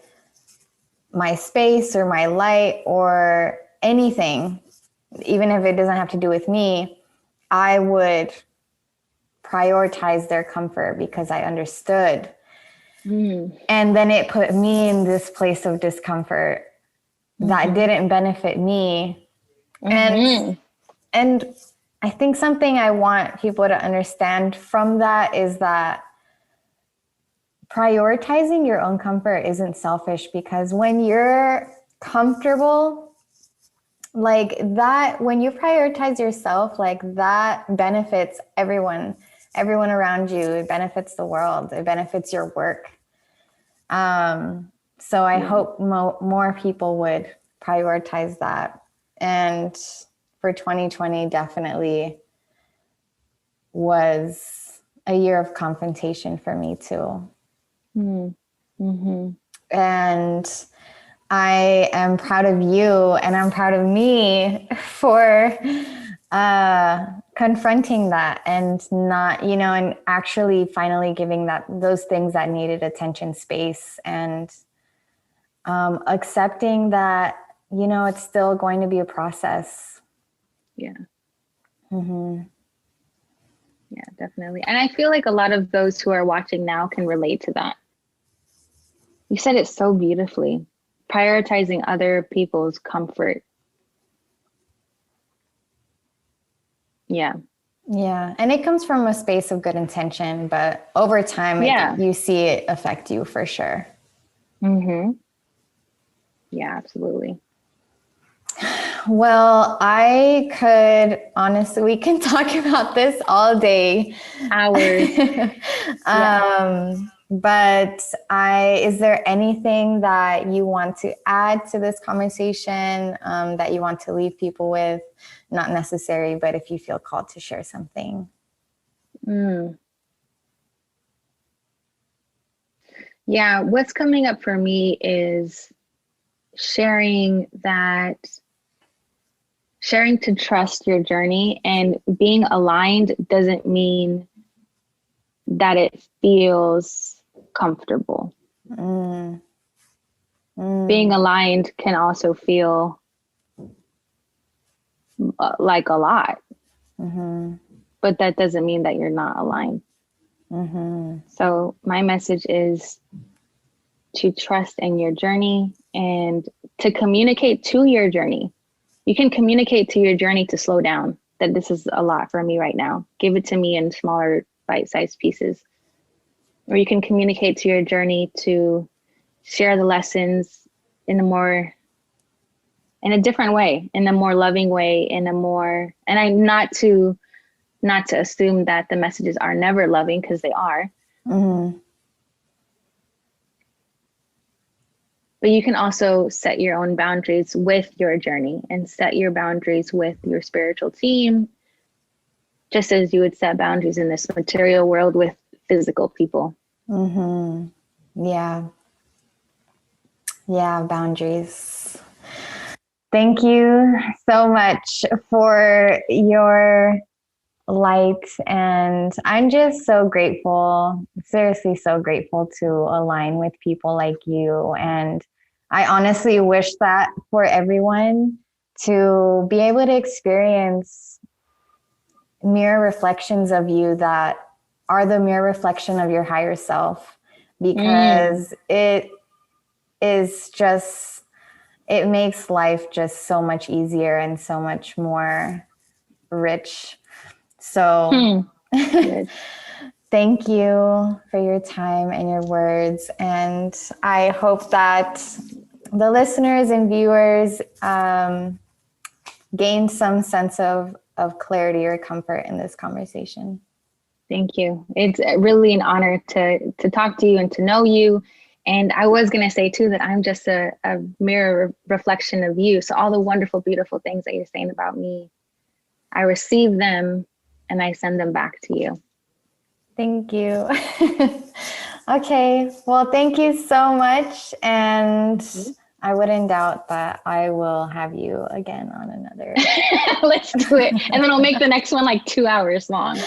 my space or my light or anything, even if it doesn't have to do with me, I would prioritize their comfort because I understood. And then it put me in this place of discomfort that didn't benefit me. And I think something I want people to understand from that is that prioritizing your own comfort isn't selfish, because when you're comfortable, like that, when you prioritize yourself, like that benefits everyone around you. It benefits the world. It benefits your work. So I hope more people would prioritize that. And for 2020, definitely was a year of confrontation for me too. Mm-hmm. And I am proud of you, and I'm proud of me for confronting that, and not, and actually finally giving those things that needed attention space, and accepting that, it's still going to be a process. Yeah. Mm-hmm. Yeah, definitely. And I feel like a lot of those who are watching now can relate to that. You said it so beautifully. Prioritizing other people's comfort. Yeah. Yeah. And it comes from a space of good intention, but over time, you see it affect you for sure. Mm-hmm. Yeah, absolutely. Well, I could honestly, we can talk about this all day. Hours. But is there anything that you want to add to this conversation, that you want to leave people with? Not necessary, but if you feel called to share something. Yeah, what's coming up for me is sharing to trust your journey, and being aligned doesn't mean that it feels comfortable. Being aligned can also feel like a lot, but that doesn't mean that you're not aligned. So my message is to trust in your journey and to communicate to your journey. You can communicate to your journey to slow down, that this is a lot for me right now. Give it to me in smaller bite-sized pieces. Or you can communicate to your journey to share the lessons in a different way, in a more loving way, not to assume that the messages are never loving, because they are. But you can also set your own boundaries with your journey, and set your boundaries with your spiritual team, just as you would set boundaries in this material world with physical people. Yeah. Yeah, boundaries. Thank you so much for your light. And I'm just so grateful, seriously, so grateful to align with people like you. And I honestly wish that for everyone to be able to experience mirror reflections of you that are the mirror reflection of your higher self, because it makes life just so much easier and so much more rich. So thank you for your time and your words. And I hope that the listeners and viewers gain some sense of clarity or comfort in this conversation. Thank you. It's really an honor to talk to you and to know you. And I was going to say too, that I'm just a mirror reflection of you. So all the wonderful, beautiful things that you're saying about me, I receive them and I send them back to you. Thank you. Okay. Well, thank you so much. And I wouldn't doubt that I will have you again on another. Let's do it. And then I'll make the next one like 2 hours long.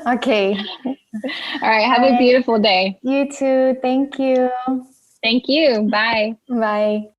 Okay. All right. Have a beautiful day. You too. Thank you. Thank you. Bye. Bye.